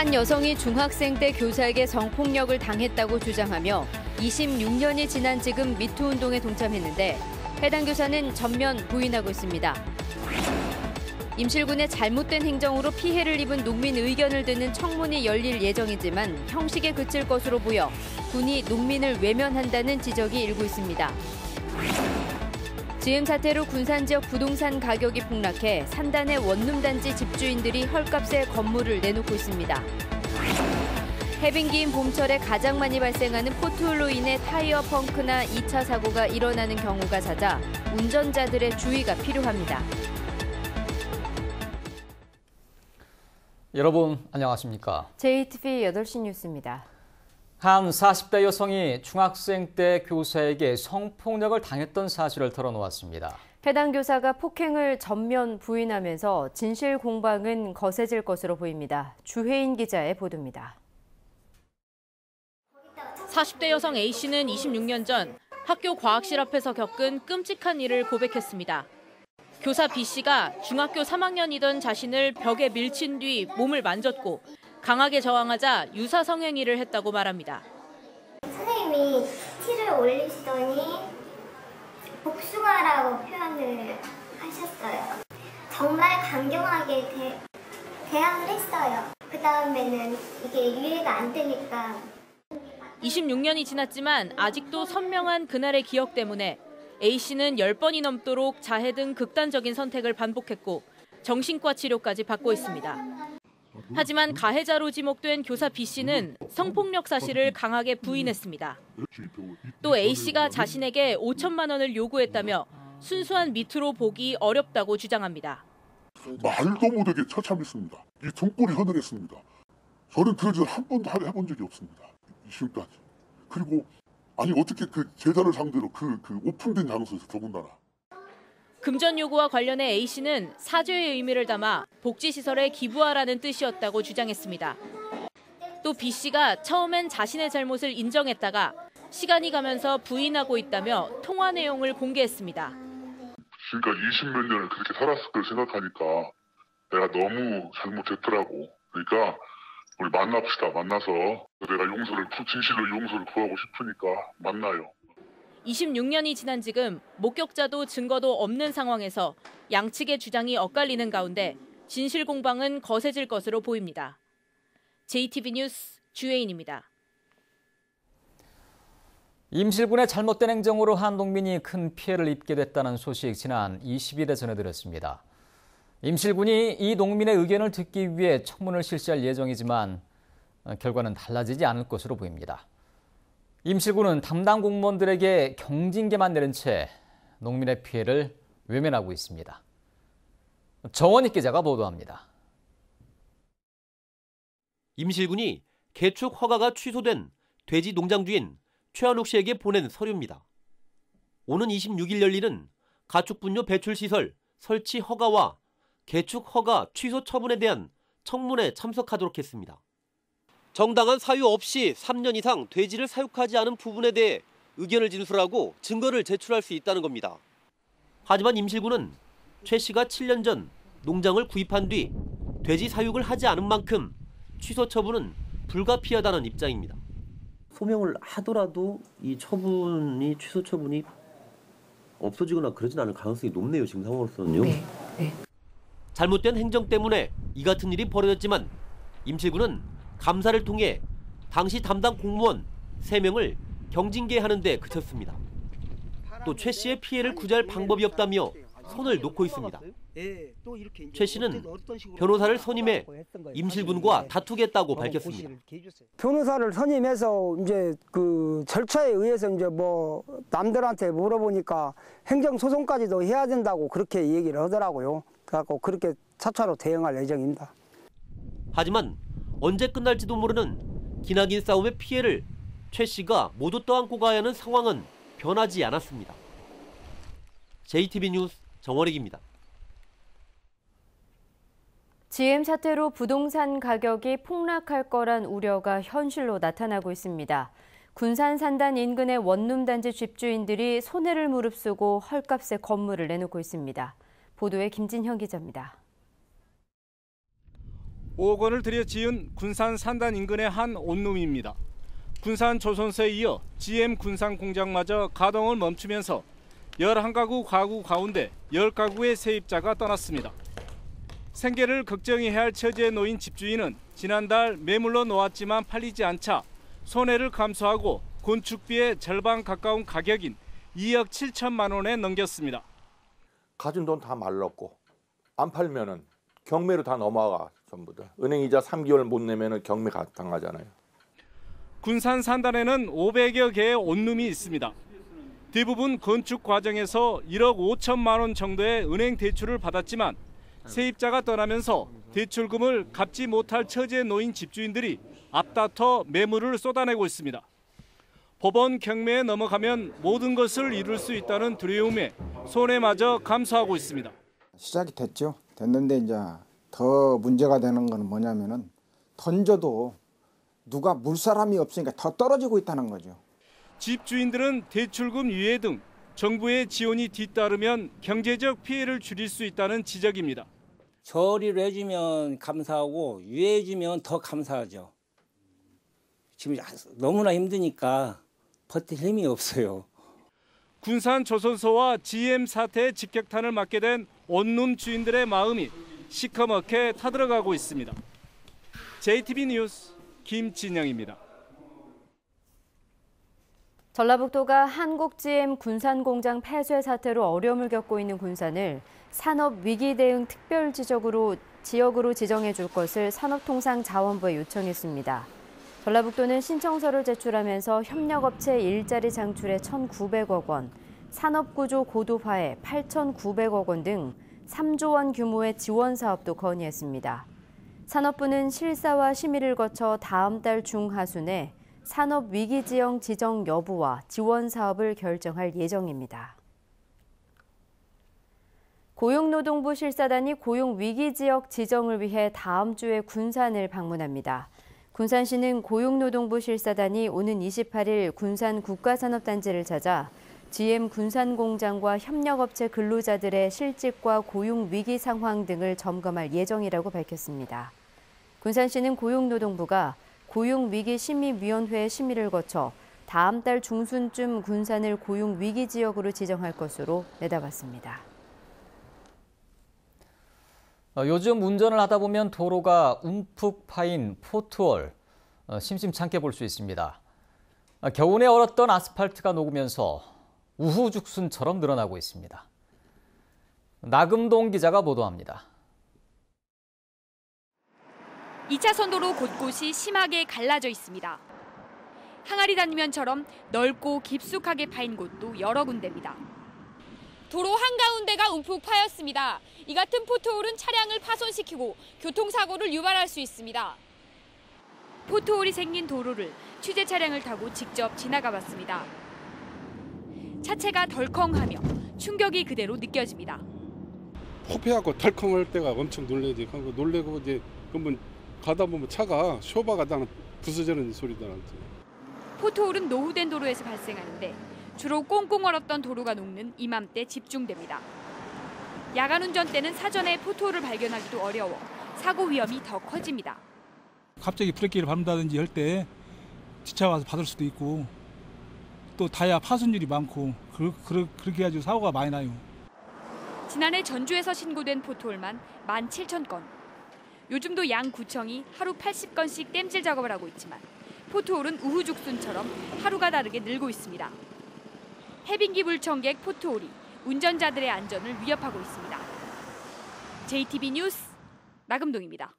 한 여성이 중학생 때 교사에게 성폭력을 당했다고 주장하며 26년이 지난 지금 미투 운동에 동참했는데 해당 교사는 전면 부인하고 있습니다. 임실군의 잘못된 행정으로 피해를 입은 농민 의견을 듣는 청문이 열릴 예정이지만 형식에 그칠 것으로 보여 군이 농민을 외면한다는 지적이 일고 있습니다. 즈음 사태로 군산 지역 부동산 가격이 폭락해 산단의 원룸단지 집주인들이 헐값에 건물을 내놓고 있습니다. 해빙기인 봄철에 가장 많이 발생하는 포트홀로 인해 타이어 펑크나 2차 사고가 일어나는 경우가 잦아 운전자들의 주의가 필요합니다. 여러분 안녕하십니까? JTV 8시 뉴스입니다. 한 40대 여성이 중학생 때 교사에게 성폭력을 당했던 사실을 털어놓았습니다. 해당 교사가 폭행을 전면 부인하면서 진실 공방은 거세질 것으로 보입니다. 주혜인 기자의 보도입니다. 40대 여성 A씨는 26년 전 학교 과학실 앞에서 겪은 끔찍한 일을 고백했습니다. 교사 B씨가 중학교 3학년이던 자신을 벽에 밀친 뒤 몸을 만졌고 강하게 저항하자 유사 성행위를 했다고 말합니다. 선생님이 티를 올리시더니 복숭아라고 표현을 하셨어요. 정말 강경하게 대항을 했어요. 그 다음에는 이게 이해가 안 되니까. 26년이 지났지만 아직도 선명한 그날의 기억 때문에 A씨는 10번이 넘도록 자해 등 극단적인 선택을 반복했고 정신과 치료까지 받고 있습니다. 하지만 가해자로 지목된 교사 B씨는 성폭력 사실을 강하게 부인했습니다. 또 A씨가 자신에게 5천만 원을 요구했다며 순수한 미투로 보기 어렵다고 주장합니다. 말도 못하게 처참했습니다. 이 등골이 허늘했습니다. 저는 그런 짓을 한 번도 해본 적이 없습니다. 지금까지. 그리고 아니 어떻게 그 제자를 상대로 그 오픈된 장소에서 더군다나. 금전 요구와 관련해 A씨는 사죄의 의미를 담아 복지시설에 기부하라는 뜻이었다고 주장했습니다. 또 B씨가 처음엔 자신의 잘못을 인정했다가 시간이 가면서 부인하고 있다며 통화 내용을 공개했습니다. 지금까지 20몇 년을 그렇게 살았을 걸 생각하니까 내가 너무 잘못했더라고. 그러니까 우리 만납시다. 만나서 내가 진실로 용서를 구하고 싶으니까 만나요. 26년이 지난 지금 목격자도 증거도 없는 상황에서 양측의 주장이 엇갈리는 가운데 진실 공방은 거세질 것으로 보입니다. JTV 뉴스 주혜인입니다. 임실군의 잘못된 행정으로 한 농민이 큰 피해를 입게 됐다는 소식 지난 20일에 전해드렸습니다. 임실군이 이 농민의 의견을 듣기 위해 청문을 실시할 예정이지만 결과는 달라지지 않을 것으로 보입니다. 임실군은 담당 공무원들에게 경징계만 내린 채 농민의 피해를 외면하고 있습니다. 정원익 기자가 보도합니다. 임실군이 개축 허가가 취소된 돼지 농장 주인 최한욱 씨에게 보낸 서류입니다. 오는 26일 열리는 가축분뇨 배출시설 설치 허가와 개축 허가 취소 처분에 대한 청문회에 참석하도록 했습니다. 정당한 사유 없이 3년 이상 돼지를 사육하지 않은 부분에 대해 의견을 진술하고 증거를 제출할 수 있다는 겁니다. 하지만 임실군은 최 씨가 7년 전 농장을 구입한 뒤 돼지 사육을 하지 않은 만큼 취소 처분은 불가피하다는 입장입니다. 소명을 하더라도 이 취소 처분이 없어지거나 그러진 않을 가능성이 높네요. 지금 상황으로서는요. 네. 잘못된 행정 때문에 이 같은 일이 벌어졌지만 임실군은 감사를 통해 당시 담당 공무원 3명을 경징계하는 데 그쳤습니다. 또 최 씨의 피해를 구제할 방법이 없다며 손을 놓고 있습니다. 최 씨는 변호사를 선임해 임실군과 다투겠다고 밝혔습니다. 변호사를 선임해서 이제 그 절차에 의해서 이제 뭐 남들한테 물어보니까 행정소송까지도 해야 된다고 그렇게 얘기를 하더라고요. 그래갖고 그렇게 차차로 대응할 예정입니다. 하지만 언제 끝날지도 모르는 기나긴 싸움의 피해를 최 씨가 모두 떠안고 가야 하는 상황은 변하지 않았습니다. JTV 뉴스 정원익입니다. 즈음 사태로 부동산 가격이 폭락할 거란 우려가 현실로 나타나고 있습니다. 군산 산단 인근의 원룸 단지 집주인들이 손해를 무릅쓰고 헐값에 건물을 내놓고 있습니다. 보도에 김진형 기자입니다. 5억 원을 들여 지은 군산 산단 인근의 한 온룸입니다. 군산 조선소에 이어 GM 군산 공장마저 가동을 멈추면서 11가구 가구 가운데 10가구의 세입자가 떠났습니다. 생계를 걱정해야 할 처지에 놓인 집주인은 지난달 매물로 놓았지만 팔리지 않자 손해를 감수하고 건축비의 절반 가까운 가격인 2억 7천만 원에 넘겼습니다. 가진 돈 다 말랐고 안 팔면은 경매로 다 넘어가 전부 다. 은행 이자 3개월 못 내면은 경매 당하잖아요. 군산 산단에는 500여 개의 온룸이 있습니다. 대부분 건축 과정에서 1억 5천만 원 정도의 은행 대출을 받았지만 세입자가 떠나면서 대출금을 갚지 못할 처지에 놓인 집주인들이 앞다퉈 매물을 쏟아내고 있습니다. 법원 경매에 넘어가면 모든 것을 잃을 수 있다는 두려움에 손해마저 감수하고 있습니다. 시작이 됐죠. 됐는데 이제 더 문제가 되는 건 뭐냐면은 던져도 누가 물 사람이 없으니까 더 떨어지고 있다는 거죠. 집주인들은 대출금 유예 등 정부의 지원이 뒤따르면 경제적 피해를 줄일 수 있다는 지적입니다. 처리를 해주면 감사하고 유예해주면 더 감사하죠. 지금 너무나 힘드니까 버틸 힘이 없어요. 군산 조선소와 GM 사태의 직격탄을 맞게 된 온룸 주인들의 마음이 시커멓게 타들어가고 있습니다. JTB 뉴스 김진영입니다. 전라북도가 한국 GM 군산 공장 폐쇄 사태로 어려움을 겪고 있는 군산을 산업 위기 대응 특별 지역으로 지정해 줄 것을 산업통상자원부에 요청했습니다. 전라북도는 신청서를 제출하면서 협력업체 일자리 창출에 1,900억 원, 산업구조 고도화에 8,900억 원 등 3조 원 규모의 지원 사업도 건의했습니다. 산업부는 실사와 심의를 거쳐 다음 달 중하순에 산업위기지역 지정 여부와 지원 사업을 결정할 예정입니다. 고용노동부 실사단이 고용위기지역 지정을 위해 다음 주에 군산을 방문합니다. 군산시는 고용노동부 실사단이 오는 28일 군산 국가산업단지를 찾아 GM 군산공장과 협력업체 근로자들의 실직과 고용위기 상황 등을 점검할 예정이라고 밝혔습니다. 군산시는 고용노동부가 고용위기심의위원회 심의를 거쳐 다음 달 중순쯤 군산을 고용위기지역으로 지정할 것으로 내다봤습니다. 요즘 운전을 하다 보면 도로가 움푹 파인 포트홀 심심찮게 볼 수 있습니다. 겨우내 얼었던 아스팔트가 녹으면서 우후죽순처럼 늘어나고 있습니다. 나금동 기자가 보도합니다. 2차선 도로 곳곳이 심하게 갈라져 있습니다. 항아리 단면처럼 넓고 깊숙하게 파인 곳도 여러 군데입니다. 도로 한가운데가 움푹 파였습니다. 이 같은 포트홀은 차량을 파손시키고 교통사고를 유발할 수 있습니다. 포트홀이 생긴 도로를 취재 차량을 타고 직접 지나가 봤습니다. 차체가 덜컹하며 충격이 그대로 느껴집니다. 호패하고 덜컹할 때가 엄청 놀래지. 놀래고 이제 한번 가다 보면 차가 쇼바가 나는 부서지는 소리도 나지. 포트홀은 노후된 도로에서 발생하는데 주로 꽁꽁 얼었던 도로가 녹는 이맘때 집중됩니다. 야간 운전 때는 사전에 포트홀을 발견하기도 어려워 사고 위험이 더 커집니다. 갑자기 브레이크를 밟는다든지 할 때 뒷차 와서 받을 수도 있고 또 타이어 파손율이 많고 그렇게 해가지고 사고가 많이 나요. 지난해 전주에서 신고된 포트홀만 17,000건. 요즘도 양구청이 하루 80건씩 땜질 작업을 하고 있지만 포트홀은 우후죽순처럼 하루가 다르게 늘고 있습니다. 해빙기 불청객 포트홀이 운전자들의 안전을 위협하고 있습니다. JTB 뉴스 나금동입니다.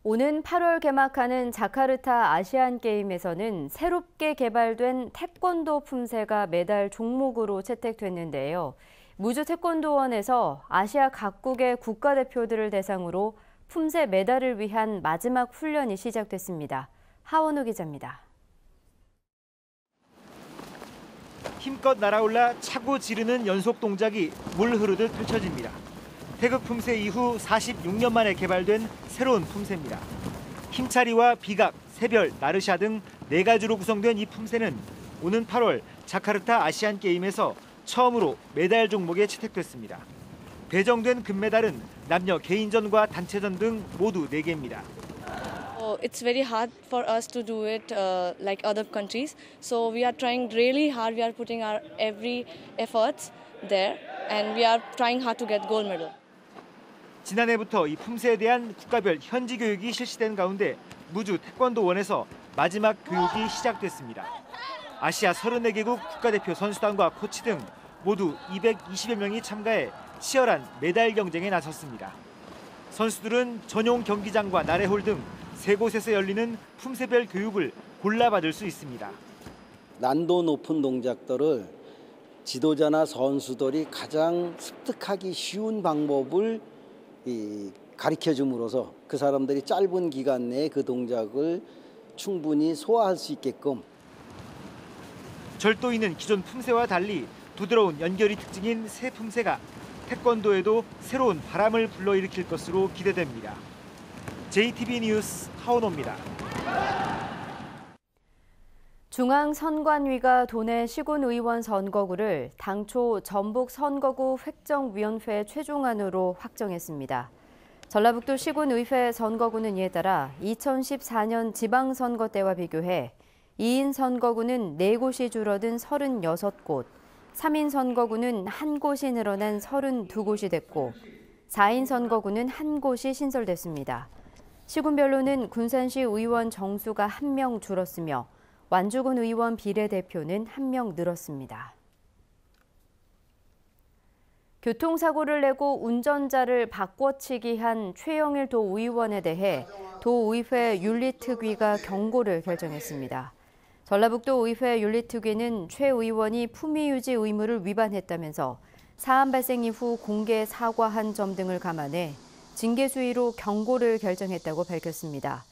오는 8월 개막하는 자카르타 아시안게임에서는 새롭게 개발된 태권도 품새가 매달 종목으로 채택됐는데요. 무주 태권도원에서 아시아 각국의 국가대표들을 대상으로 품새 메달을 위한 마지막 훈련이 시작됐습니다. 하원우 기자입니다. 힘껏 날아올라 차고 지르는 연속 동작이 물 흐르듯 펼쳐집니다. 태극 품새 이후 46년 만에 개발된 새로운 품새입니다. 힘차리와 비각, 새별, 나르샤 등 4가지로 구성된 이 품새는 오는 8월 자카르타 아시안게임에서 처음으로 메달 종목에 채택됐습니다. 배정된 금메달은 남녀 개인전과 단체전 등 모두 4개입니다. It's very hard for us to do it like other countries. So we are trying really hard. We are putting our every efforts there, and we are trying hard to get gold medal. 지난해부터 이 품새에 대한 국가별 현지 교육이 실시된 가운데 무주 태권도원에서 마지막 교육이 시작됐습니다. 아시아 34개국 국가대표 선수단과 코치 등 모두 220여 명이 참가해 치열한 메달 경쟁에 나섰습니다. 선수들은 전용 경기장과 나래홀 등 3곳에서 열리는 품새별 교육을 골라받을 수 있습니다. 난도 높은 동작들을 지도자나 선수들이 가장 습득하기 쉬운 방법을 가르쳐줌으로써 그 사람들이 짧은 기간 내에 그 동작을 충분히 소화할 수 있게끔. 절도이는 기존 품새와 달리 부드러운 연결이 특징인 새 품새가 태권도에도 새로운 바람을 불러일으킬 것으로 기대됩니다. JTB 뉴스 하원호입니다. 중앙선관위가 도내 시군의원 선거구를 당초 전북 선거구 획정위원회 최종안으로 확정했습니다. 전라북도 시군의회 선거구는 이에 따라 2014년 지방선거 때와 비교해 2인 선거구는 4곳이 줄어든 36곳, 3인 선거구는 1곳이 늘어난 32곳이 됐고 4인 선거구는 1곳이 신설됐습니다. 시군별로는 군산시 의원 정수가 1명 줄었으며 완주군 의원 비례대표는 1명 늘었습니다. 교통사고를 내고 운전자를 바꿔치기 한 최영일 도의원에 대해 도의회 윤리특위가 경고를 결정했습니다. 전라북도 의회 윤리특위는 최 의원이 품위유지 의무를 위반했다면서 사안 발생 이후 공개 사과한 점 등을 감안해 징계 수위로 경고를 결정했다고 밝혔습니다.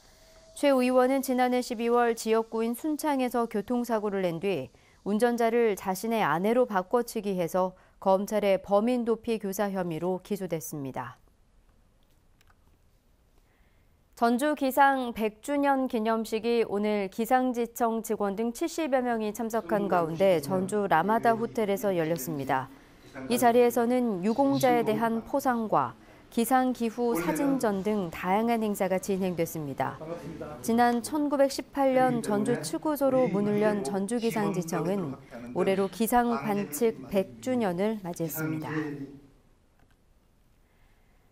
최 의원은 지난해 12월 지역구인 순창에서 교통사고를 낸 뒤 운전자를 자신의 아내로 바꿔치기 해서 검찰의 범인 도피 교사 혐의로 기소됐습니다. 전주 기상 100주년 기념식이 오늘 기상지청 직원 등 70여 명이 참석한 가운데 전주 라마다 호텔에서 열렸습니다. 이 자리에서는 유공자에 대한 포상과 기상기후 사진전 등 다양한 행사가 진행됐습니다. 지난 1918년 전주 츠구조로 문을 연 전주기상지청은 올해로 기상 관측 100주년을 맞이했습니다.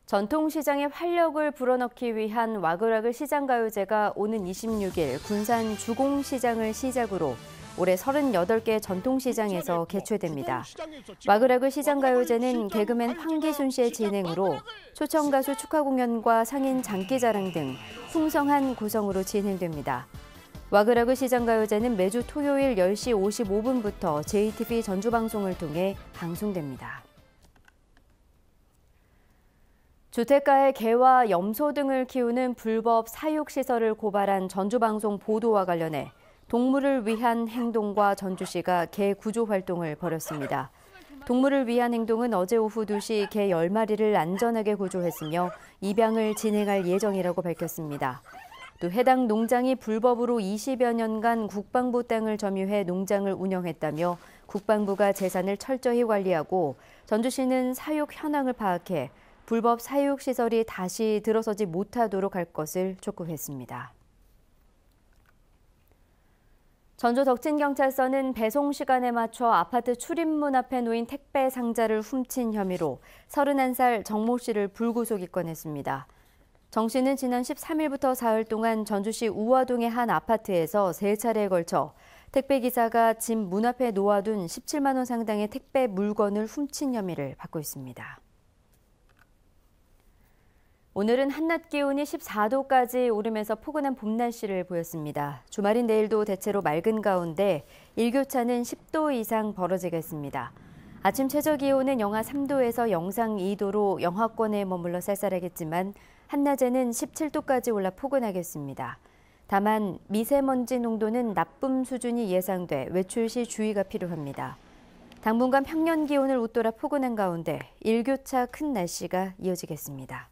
전통시장에 활력을 불어넣기 위한 와그라그 시장가요제가 오는 26일 군산 주공시장을 시작으로 올해 38개 전통시장에서 개최됩니다. 와그라그 시장가요제는 개그맨 황기순 씨의 진행으로 초청가수 축하 공연과 상인 장기자랑 등 풍성한 구성으로 진행됩니다. 와그라그 시장가요제는 매주 토요일 10시 55분부터 JTB 전주방송을 통해 방송됩니다. 주택가에 개와 염소 등을 키우는 불법 사육시설을 고발한 전주방송 보도와 관련해 동물을 위한 행동과 전주시가 개 구조 활동을 벌였습니다. 동물을 위한 행동은 어제 오후 2시 개 10마리를 안전하게 구조했으며 입양을 진행할 예정이라고 밝혔습니다. 또 해당 농장이 불법으로 20여 년간 국방부 땅을 점유해 농장을 운영했다며 국방부가 재산을 철저히 관리하고 전주시는 사육 현황을 파악해 불법 사육시설이 다시 들어서지 못하도록 할 것을 촉구했습니다. 전주 덕진경찰서는 배송 시간에 맞춰 아파트 출입문 앞에 놓인 택배 상자를 훔친 혐의로 31살 정모 씨를 불구속 입건했습니다. 정 씨는 지난 13일부터 사흘 동안 전주시 우화동의 한 아파트에서 3차례에 걸쳐 택배기사가 집 문 앞에 놓아둔 17만 원 상당의 택배 물건을 훔친 혐의를 받고 있습니다. 오늘은 한낮 기온이 14도까지 오르면서 포근한 봄 날씨를 보였습니다. 주말인 내일도 대체로 맑은 가운데 일교차는 10도 이상 벌어지겠습니다. 아침 최저 기온은 영하 3도에서 영상 2도로 영하권에 머물러 쌀쌀하겠지만 한낮에는 17도까지 올라 포근하겠습니다. 다만 미세먼지 농도는 나쁨 수준이 예상돼 외출 시 주의가 필요합니다. 당분간 평년 기온을 웃돌아 포근한 가운데 일교차 큰 날씨가 이어지겠습니다.